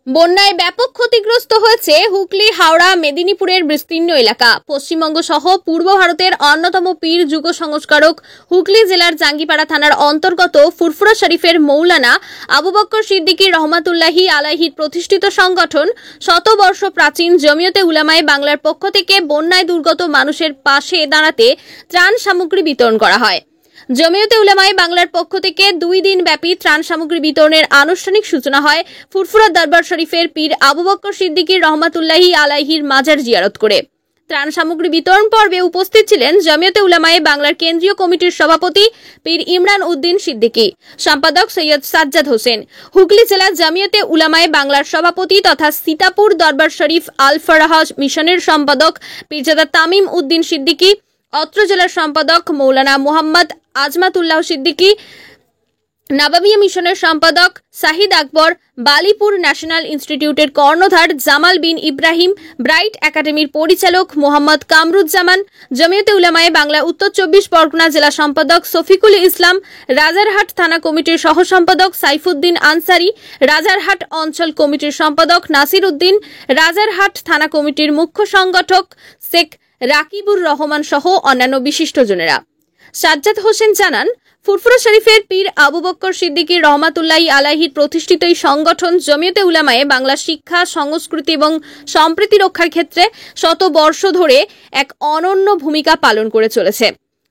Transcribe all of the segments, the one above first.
বন্যায় ব্যাপক ক্ষতিগ্রস্ত হয়েছে হুগলি, হাওড়া, মেদিনীপুরের বিস্তীর্ণ এলাকা। পশ্চিমবঙ্গ সহ পূর্ব ভারতের অন্যতম পীর যুগ সংস্কারক হুগলি জেলার জাঙ্গিপাড়া থানার অন্তর্গত ফুরফুরা শরীফের মৌলানা আবু বক্কর সিদ্দিকী রহমাতুল্লাহি আলাইহির প্রতিষ্ঠিত সংগঠন শতবর্ষ প্রাচীন জমিয়তে উলামায়ে বাংলার পক্ষ থেকে বন্যায় দুর্গত মানুষের পাশে দাঁড়াতে ত্রাণ সামগ্রী বিতরণ করা হয়। জমিয়তে উলামায়ে বাংলার পক্ষ থেকে 2 দিন ব্যাপী ত্রাণ সামগ্রী বিতরণের আনুষ্ঠানিক সূচনা হয় ফুরফুরা দরবার শরীফের পীর আবু বক্কর সিদ্দিকী রহমাতুল্লাহি আলাইহির মাজার জিয়ারত করে। ত্রাণ সামগ্রী বিতরণ পর্বে উপস্থিত ছিলেন জমিয়তে উলামায়ে বাংলার কেন্দ্রীয় কমিটির সভাপতি পীর ইমরান উদ্দিন সিদ্দিকী, সম্পাদক সৈয়দ সাজ্জাদ হোসেন, হুগলি জেলা জমিয়তে উলামায়ে বাংলার সভাপতি তথা সীতাপুর দরবার শরীফ আল ফরাহ মিশনের সম্পাদক পীরজাদা তামিম উদ্দিন সিদ্দিকী, অত্র জেলার সম্পাদক মৌলানা মুহাম্মদ আজমাতুল্লাহ সিদ্দিকী, নাবাবিয়া মিশনের সম্পাদক সাহিদ আকবর, বালিপুর ন্যাশনাল ইনস্টিটিউটের কর্ণধার জামাল বিন ইব্রাহিম, ব্রাইট একাডেমির পরিচালক মোহাম্মদ কামরুজ্জামান, জমিয়তে উলামায়ে বাংলা উত্তর 24 পরগনা জেলা সম্পাদক শফিকুল ইসলাম, রাজারহাট থানা কমিটির সহ সম্পাদক সাইফুদ্দিন আনসারি, রাজারহাট অঞ্চল কমিটির সম্পাদক নাসির উদ্দিন, রাজারহাট থানা কমিটির মুখ্য সংগঠক শেখ রাকিবুর রহমান সহ অন্যান্য বিশিষ্টজনেরা। সাজ্জাদ হোসেন জানান, ফুরফুরা শরীফের পীর আবু বক্কর সিদ্দিকী রহমাতুল্লাহি আলাইহির প্রতিষ্ঠিত এই সংগঠন জমিয়তে উলামায়ে বাংলা শিক্ষা, সংস্কৃতি এবং সম্প্রীতি রক্ষার ক্ষেত্রে শত বর্ষ ধরে এক অনন্য ভূমিকা পালন করে চলেছে।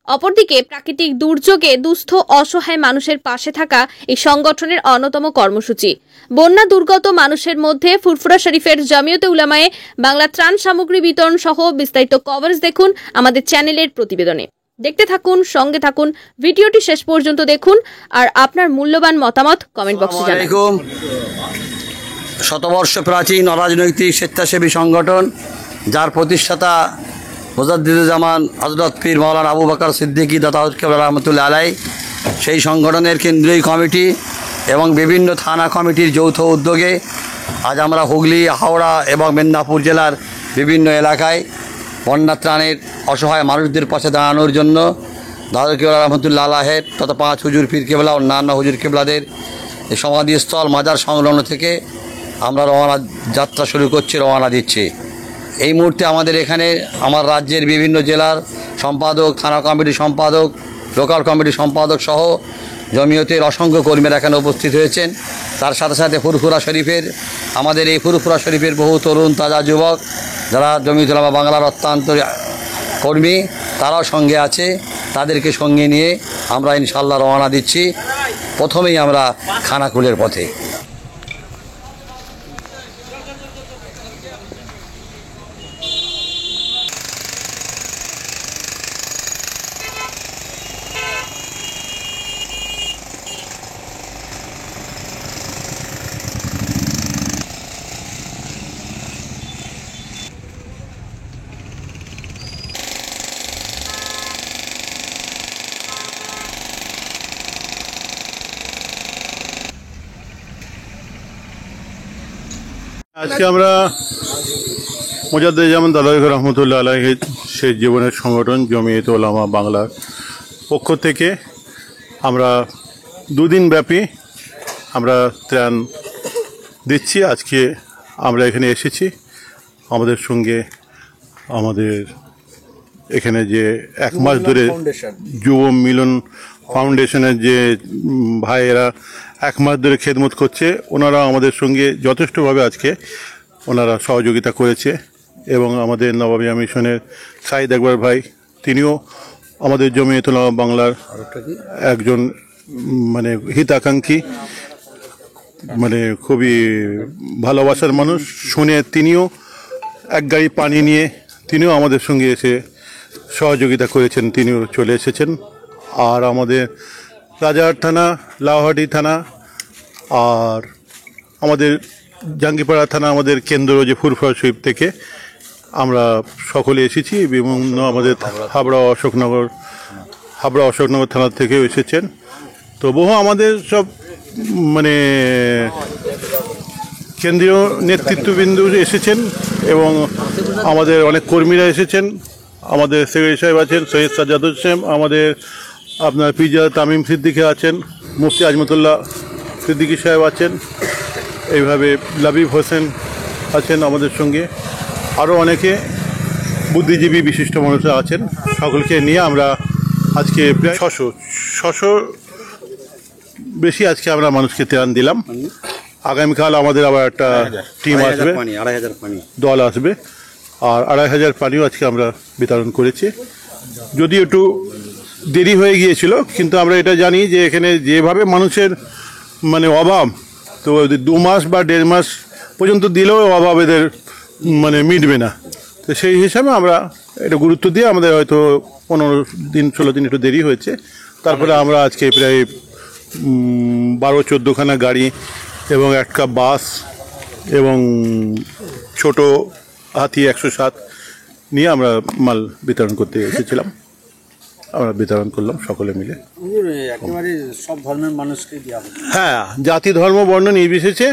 অপরদিকে প্রাকৃতিক দুর্যোগে দুস্থ অসহায় মানুষের পাশে থাকা এই সংগঠনের অন্যতম কর্মসূচি। বন্যা দুর্গত মানুষের মধ্যে ফুরফুরা শরীফের জমিয়তে উলামায়ে বাংলা ত্রাণ সামগ্রী বিতরণ সহ বিস্তারিত কভারেজ দেখুন আমাদের চ্যানেলের প্রতিবেদনে। দেখতে থাকুন, সঙ্গে থাকুন, ভিডিওটি শেষ পর্যন্ত দেখুন আর আপনার মূল্যবান মতামত কমেন্ট বক্সে জানান। শতবর্ষ প্রাচীন অরাজনৈতিক স্বেচ্ছাসেবী সংগঠন, যার প্রতিষ্ঠাতা মুজাদ্দিদুজ্জামান হযরত পীর মাওলানা আবু বকর সিদ্দিকী রহমাতুল্লাহ আলাই, সেই সংগঠনের কেন্দ্রীয় কমিটি এবং বিভিন্ন থানা কমিটির যৌথ উদ্যোগে আজ আমরা হুগলি, হাওড়া এবং মেদিনীপুর জেলার বিভিন্ন এলাকায় বন্যা ত্রাণের অসহায় মানুষদের পাশে দাঁড়ানোর জন্য দাদা কেবলা রহমতুল্লাহ আলাহের তথা 5 হুজুর পীর কেবলা অন্যান্য হুজুর কেবলাদের এই সমাধিস্থল মাজার সংলগ্ন থেকে আমরা যাত্রা শুরু করছি, রওনা দিচ্ছি। এই মুহূর্তে আমাদের এখানে আমার রাজ্যের বিভিন্ন জেলার সম্পাদক, থানা কমিটির সম্পাদক, লোকাল কমিটির সম্পাদক সহ জমিয়তের অসংখ্য কর্মীরা এখানে উপস্থিত হয়েছেন। তার সাথে সাথে ফুরফুরা শরীফের আমাদের এই ফুরফুরা শরীফের বহু তরুণ তাজা যুবক যারা জমিয়তে উলামা বাংলার অত্যন্ত কর্মী, তারাও সঙ্গে আছে। তাদেরকে সঙ্গে নিয়ে আমরা ইনশাআল্লাহ রওনা দিচ্ছি। প্রথমেই আমরা খানাকুলের পথে। আজকে আমরা মুজাদ্দিদুজ্জামান রহমাতুল্লাহ আলাইহির সেই জীবনের সংগঠন জমিয়তে উলামা বাংলার পক্ষ থেকে আমরা 2 দিন ব্যাপী আমরা ত্রাণ দিচ্ছি। আজকে আমরা এখানে এসেছি, আমাদের সঙ্গে আমাদের এখানে যে 1 মাস ধরে যুব মিলন ফাউন্ডেশনের যে ভাইয়েরা 1 মাস ধরে খেদমত করছে, ওনারা আমাদের সঙ্গে যথেষ্টভাবে আজকে ওনারা সহযোগিতা করেছে। এবং আমাদের নাবাবিয়া মিশনের সাহিদ আকবর ভাই, তিনিও আমাদের জমিয়তে উলামা বাংলার একজন হিতাকাঙ্ক্ষী, খুবই ভালোবাসার মানুষ। শুনে তিনিও 1 গাড়ি পানি নিয়ে তিনিও আমাদের সঙ্গে এসে সহযোগিতা করেছেন, তিনিও চলে এসেছেন। আর আমাদের রাজারহাট থানা, লাউহাটি থানা আর আমাদের জাঙ্গিপাড়া থানা, আমাদের কেন্দ্র যে ফুরফুরা শরীফ থেকে আমরা সকলে এসেছি। বিভিন্ন আমাদের হাবড়া অশোকনগর থানা থেকেও এসেছেন। তো বহু আমাদের সব কেন্দ্রীয় নেতৃত্ববৃন্দ এসেছেন এবং আমাদের অনেক কর্মীরা এসেছেন। আমাদের সেক্রেটারি সাহেব আছেন সৈয়দ সাজ্জাদ হোসেন, আমাদের আপনার পীরজাদা তামিম সিদ্দিকী আছেন, মুফতি আজমাতুল্লাহ সিদ্দিকী সাহেব আছেন, এইভাবে লাবিব হোসেন আছেন আমাদের সঙ্গে, আরও অনেকে বুদ্ধিজীবী বিশিষ্ট মানুষরা আছেন। সকলকে নিয়ে আমরা আজকে প্রায় 600 বেশি আজকে আমরা মানুষকে ত্রাণ দিলাম। আগামীকাল আমাদের আবার একটা টিম আসবে, দল আসবে, আর 2500 পানিও আজকে আমরা বিতরণ করেছি। যদি একটু দেরি হয়ে গিয়েছিল, কিন্তু আমরা এটা জানি যে এখানে যেভাবে মানুষের মানে অভাব, তো 2 মাস বা 1.5 মাস পর্যন্ত দিলেও অভাব এদের মানে মিটবে না। তো সেই হিসাবে আমরা এটা গুরুত্ব দিয়ে আমাদের হয়তো 15-16 দিন একটু দেরি হয়েছে। তারপরে আমরা আজকে প্রায় 12-14খানা গাড়ি এবং একটা বাস এবং ছোট হাতি 107 নিয়ে আমরা মাল বিতরণ করতে এসেছিলাম। আমরা বিতরণ করলাম সকলে মিলে। একেবারে সব ধর্মের মানুষকে দেওয়া হবে। হ্যাঁ, জাতি ধর্ম বর্ণ নির্বিশেষে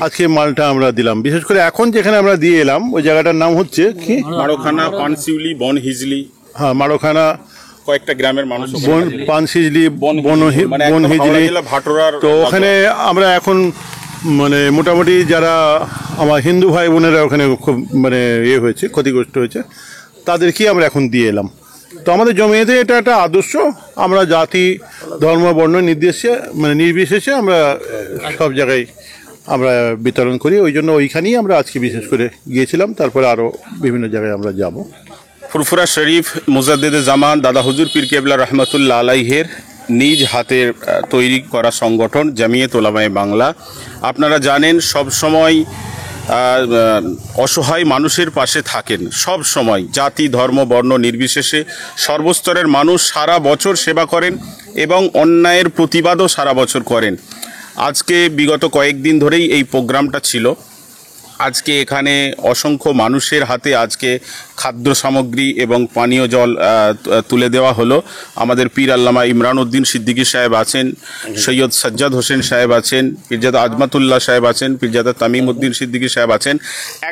আজকে মালটা আমরা দিলাম। বিশেষ করে এখন যেখানে আমরা দিয়ে এলাম ওই জায়গাটার নাম হচ্ছে কি, মাড়োখানা, পানশিউলি, বনহিজলি। হ্যাঁ, মাড়োখানা, কয়েকটা গ্রামের মানুষ, পানশিজলি, বনহিজলি, ভাটোরার। তো ওখানে আমরা এখন মানে মোটামুটি যারা আমার হিন্দু ভাই বোনেরা ওখানে খুব মানে হয়েছে, ক্ষতিগ্রস্ত হয়েছে, তাদেরকেই আমরা এখন দিয়ে এলাম। তো আমাদের জমিয়েতে এটা একটা আদর্শ, আমরা জাতি ধর্ম বর্ণ নির্বিশেষে আমরা সব জায়গায় আমরা বিতরণ করি। ওই জন্য ওইখানেই আমরা আজকে বিশেষ করে গিয়েছিলাম। তারপরে আরও বিভিন্ন জায়গায় আমরা যাব। ফুরফুরা শরীফ মুজাদ্দেদে জামান দাদা হুজুর পীর কেবলা রহমতুল্লাহ আলাইহের নিজ হাতের তৈরি করা সংগঠন জামিয়াত উলামায়ে বাংলা। আপনারা জানেন সব সময় অসহায় মানুষের পাশে থাকেন, সব সময় জাতি ধর্ম বর্ণ নির্বিশেষে সর্বস্তরের মানুষ সারা বছর সেবা করেন এবং অন্যায়ের প্রতিবাদও সারা বছর করেন। আজকে বিগত কয়েকদিন ধরেই এই প্রোগ্রামটা ছিল। আজকে এখানে অসংখ্য মানুষের হাতে আজকে খাদ্য সামগ্রী এবং পানীয় জল তুলে দেওয়া হলো। আমাদের পীর আল্লামা ইমরান উদ্দিন সিদ্দিকী সাহেব আছেন, সৈয়দ সাজ্জাদ হোসেন সাহেব আছেন, পীরজাদা আজমাতুল্লাহ সাহেব আছেন, পীরজাদা তামিম উদ্দিন সিদ্দিকী সাহেব আছেন।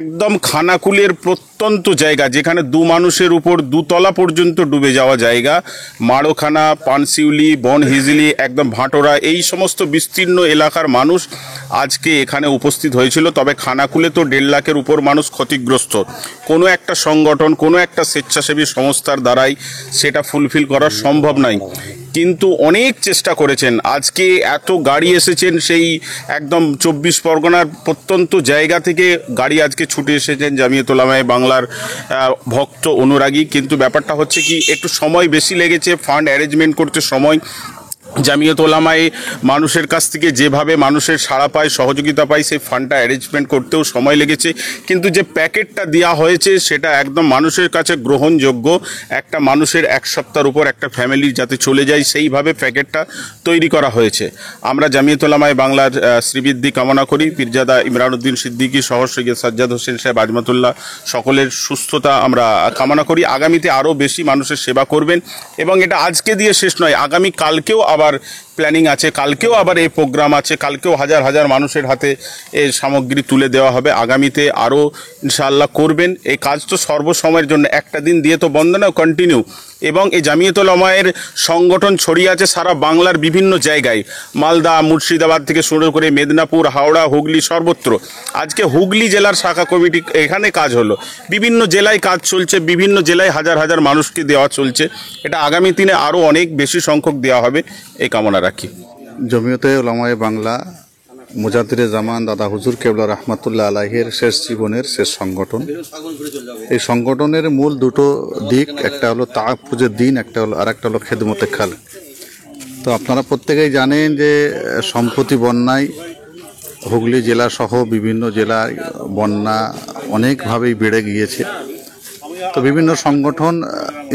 একদম খানাকুলের প্রত্যন্ত জায়গা, যেখানে 2 মানুষের উপর 2 তলা পর্যন্ত ডুবে যাওয়া জায়গা, মাড়োখানা, পানশিউলি, বনহিজলি, একদম ভাটোরা, এই সমস্ত বিস্তীর্ণ এলাকার মানুষ আজকে এখানে উপস্থিত হয়েছিল। তবে খানাকুলে তো 1.5 লাখের উপর মানুষ ক্ষতিগ্রস্ত। কোনো একটা সংগঠন, কোনো একটা স্বেচ্ছাসেবী সংস্থার দ্বারাই সেটা ফুলফিল করা সম্ভব নয়, কিন্তু অনেক চেষ্টা করেছেন। আজকে এত গাড়ি এসেছেন, সেই একদম 24 পরগনার প্রত্যন্ত জায়গা থেকে গাড়ি আজকে ছুটে এসেছেন জামিয়াত উলামায়ে বাংলার ভক্ত অনুরাগী। কিন্তু ব্যাপারটা হচ্ছে কি, একটু সময় বেশি লেগেছে, ফান্ড অ্যারেঞ্জমেন্ট করতে সময়। জামিয়াত উলামায়ে মানুষের কাছ থেকে যেভাবে মানুষের সাড়া পায়, সহযোগিতা পায়, সেই ফান্ডটা অ্যারেঞ্জমেন্ট করতেও সময় লেগেছে। কিন্তু যে প্যাকেটটা দেওয়া হয়েছে সেটা একদম মানুষের কাছে গ্রহণযোগ্য। একটা মানুষের 1 সপ্তাহের উপর একটা ফ্যামিলির যাতে চলে যায় সেইভাবে প্যাকেটটা তৈরি করা হয়েছে। আমরা জামিয়াত উলামায়ে বাংলার শ্রীবৃদ্ধি কামনা করি। পীরজাদা ইমরান উদ্দিন সিদ্দিকী সহ সৈয়দ সাজ্জাদ হোসেন সাহেব, আজমাতুল্লাহ, সকলের সুস্থতা আমরা কামনা করি। আগামীতে আরও বেশি মানুষের সেবা করবেন এবং এটা আজকে দিয়ে শেষ নয়, আগামী কালকেও আবার প্ল্যানিং আছে, কালকেও আবার এই প্রোগ্রাম আছে, কালকেও হাজার হাজার মানুষের হাতে এই সামগ্রী তুলে দেওয়া হবে। আগামীতে আরও ইনশাআল্লাহ করবেন। এই কাজ তো সর্বসময়ের জন্য, একটা দিন দিয়ে তো বন্ধ না, কন্টিনিউ। এবং এই জামিয়াত উলামায়ের সংগঠন ছড়িয়ে আছে সারা বাংলার বিভিন্ন জায়গায়, মালদা, মুর্শিদাবাদ থেকে শুরু করে মেদিনীপুর, হাওড়া, হুগলি, সর্বত্র। আজকে হুগলি জেলার শাখা কমিটি এখানে কাজ হলো, বিভিন্ন জেলায় কাজ চলছে, বিভিন্ন জেলায় হাজার হাজার মানুষকে দেওয়া চলছে। এটা আগামী দিনে আরও অনেক বেশি সংখ্যক দেওয়া হবে, এই কামনা রাখি। জমিয়তে উলামায়ে বাংলা মুজাদ্দিদে জামান দাদা হুজুর কেবলা রহমতুল্লাহ আলাইহের শেষ জীবনের শেষ সংগঠন। এই সংগঠনের মূল 2টো দিক, একটা হলো তাআফফুজের দিন, আর একটা হলো খেদমতে খালক। তো আপনারা প্রত্যেকেই জানেন যে সম্প্রতি বন্যায় হুগলি জেলা সহ বিভিন্ন জেলায় বন্যা অনেকভাবেই বেড়ে গিয়েছে। তো বিভিন্ন সংগঠন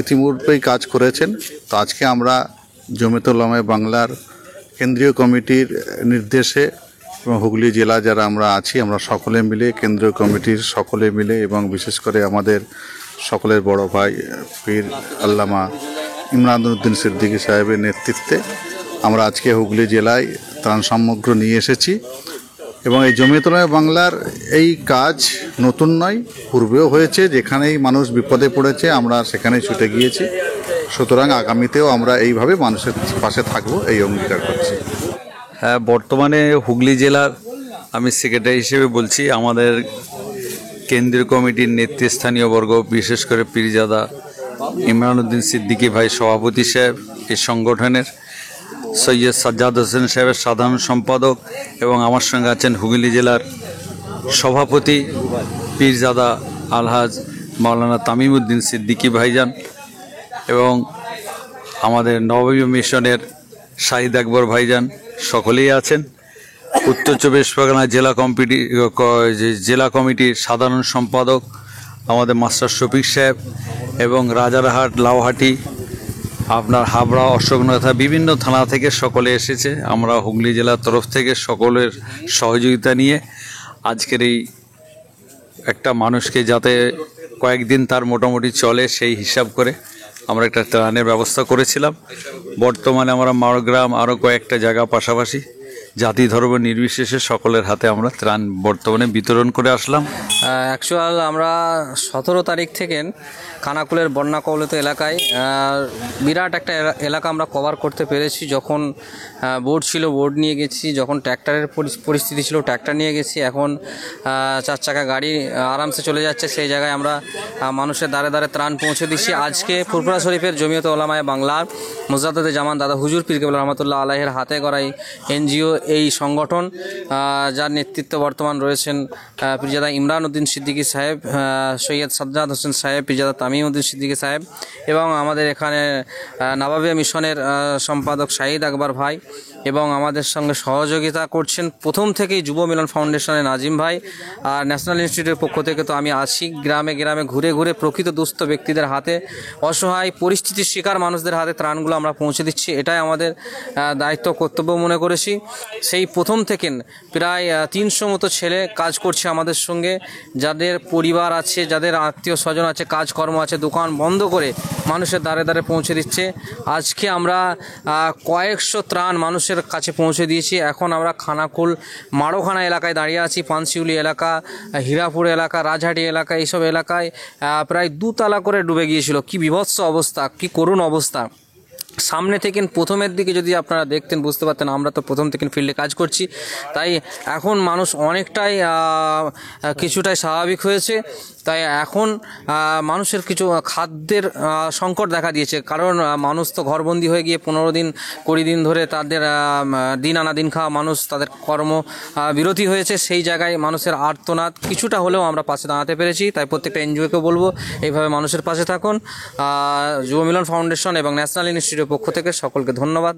ইতিমধ্যেই কাজ করেছেন। তো আজকে আমরা জমিয়তে উলামায়ে বাংলার কেন্দ্রীয় কমিটির নির্দেশে এবং হুগলি জেলা যারা আমরা আছি, আমরা সকলে মিলে, কেন্দ্রীয় কমিটির সকলে মিলে এবং বিশেষ করে আমাদের সকলের বড় ভাই পীর আল্লামা ইমরান উদ্দিন সিদ্দিকী সাহেবের নেতৃত্বে আমরা আজকে হুগলি জেলায় ত্রাণ সামগ্রী নিয়ে এসেছি। এবং এই জমিয়তে উলামায়ে বাংলার এই কাজ নতুন নয়, পূর্বেও হয়েছে। যেখানেই মানুষ বিপদে পড়েছে আমরা সেখানেই ছুটে গিয়েছি। সুতরাং আগামীতেও আমরা এইভাবে মানুষের পাশে থাকবো, এই অঙ্গীকার করছি। হ্যাঁ, বর্তমানে হুগলি জেলার আমি সেক্রেটারি হিসেবে বলছি। আমাদের কেন্দ্রীয় কমিটির নেতৃস্থানীয় বর্গ, বিশেষ করে পীরজাদা ইমরান উদ্দিন সিদ্দিকী ভাই সভাপতি সাহেব, এই সংগঠনের সৈয়দ সাজ্জাদ হোসেন সাহেবের সাধারণ সম্পাদক, এবং আমার সঙ্গে আছেন হুগলি জেলার সভাপতি পীরজাদা আলহাজ মাওলানা তামিম উদ্দিন সিদ্দিকী ভাইজান, এবং আমাদের নববী মিশনের শাহিদ আকবর ভাইজান, সকলেই আছেন। উত্তর চব্বিশ পরগনা জেলা কমিটির সাধারণ সম্পাদক আমাদের মাস্টার শফিক সাহেব, এবং রাজারহাট, লাউহাটি, আপনার হাবড়া, অশোকনগর, বিভিন্ন থানা থেকে সকলে এসেছে। আমরা হুগলি জেলার তরফ থেকে সকলের সহযোগিতা নিয়ে আজকের এই একটা মানুষকে যাতে কয়েকদিন তার মোটামুটি চলে সেই হিসাব করে আমরা একটা ত্রাণের ব্যবস্থা করেছিলাম। বর্তমানে আমরা মারগ্রাম আরও কয়েকটা জায়গা পাশাপাশি জাতি ধর্ম নির্বিশেষে সকলের হাতে আমরা ত্রাণ বর্তমানে বিতরণ করে আসলাম। অ্যাকচুয়াল আমরা 17 তারিখ থেকে খানাকুলের বন্যা কবলিত এলাকায় বিরাট একটা এলাকা আমরা কভার করতে পেরেছি। যখন বোর্ড ছিল বোর্ড নিয়ে গেছি, যখন ট্র্যাক্টরের পরিস্থিতি ছিল ট্র্যাক্টর নিয়ে গেছি, এখন 4 চাকা গাড়ি আরামসে চলে যাচ্ছে। সেই জায়গায় আমরা মানুষের দ্বারে দ্বারে ত্রাণ পৌঁছে দিচ্ছি। আজকে ফুরফুরা শরীফের জমিয়তে ওলামায়ে বাংলার মুজাদ্দেদে জামান দাদা হুজুর পীর কেবলা রহমাতুল্লাহ আলাইহির হাতে গড়া এনজিও, এই সংগঠন যার নেতৃত্ব বর্তমান রয়েছেন পীরজাদা ইমরান উদ্দিন সিদ্দিকী সাহেব, সৈয়দ সাজ্জাদ হোসেন সাহেব, পীরজাদা তামিম উদ্দিন সিদ্দিকী সাহেব, এবং আমাদের এখানে নববী মিশনের সম্পাদক শাহিদ আকবর ভাই, এবং আমাদের সঙ্গে সহযোগিতা করছেন প্রথম থেকেই যুব মিলন ফাউন্ডেশনের নাজিম ভাই। আর ন্যাশনাল ইনস্টিটিউটের পক্ষ থেকে তো আমি আছি, গ্রামে গ্রামে ঘুরে ঘুরে প্রকৃত দুস্থ ব্যক্তিদের হাতে, অসহায় পরিস্থিতির শিকার মানুষদের হাতে ত্রাণগুলো আমরা পৌঁছে দিচ্ছি। এটাই আমাদের দায়িত্ব, কর্তব্য মনে করেছি। সেই প্রথম থেকে প্রায় 300 মতো ছেলে কাজ করছে আমাদের সঙ্গে, যাদের পরিবার আছে, যাদের আত্মীয় স্বজন আছে, কাজকর্ম আছে, দোকান বন্ধ করে মানুষের দ্বারে দ্বারে পৌঁছে দিচ্ছে। আজকে আমরা কয়েকশো ত্রাণ মানুষের কাছে পৌঁছে দিয়েছি। এখন আমরা খানাকুল মারোখানা এলাকায় দাঁড়িয়ে আছি। পানশিউলি এলাকা, হীরাপুর এলাকা, রাজহাটি এলাকা, এইসব এলাকায় প্রায় 2 তালা করে ডুবে গিয়েছিল। কি বিভৎস অবস্থা, কি করুণ অবস্থা। সামনে থেকে প্রথমের দিকে যদি আপনারা দেখতেন বুঝতে পারতেন, আমরা তো প্রথম থেকে ফিল্ডে কাজ করছি, তাই এখন মানুষ অনেকটাই কিছুটাই স্বাভাবিক হয়েছে। তাই এখন মানুষের কিছু খাদ্যের সংকট দেখা দিয়েছে, কারণ মানুষ তো ঘরবন্দি হয়ে গিয়ে 15 দিন 20 দিন ধরে তাদের দিন আনা দিন খাওয়া মানুষ, তাদের কর্ম বিরতি হয়েছে। সেই জায়গায় মানুষের আর্তনাদ কিছুটা হলেও আমরা পাশে দাঁড়াতে পেরেছি। তাই প্রত্যেকটা এনজিওকে বলবো এইভাবে মানুষের পাশে থাকুন। যুব মিলন ফাউন্ডেশন এবং ন্যাশনাল ইনস্টিটিউটের পক্ষ থেকে সকলকে ধন্যবাদ।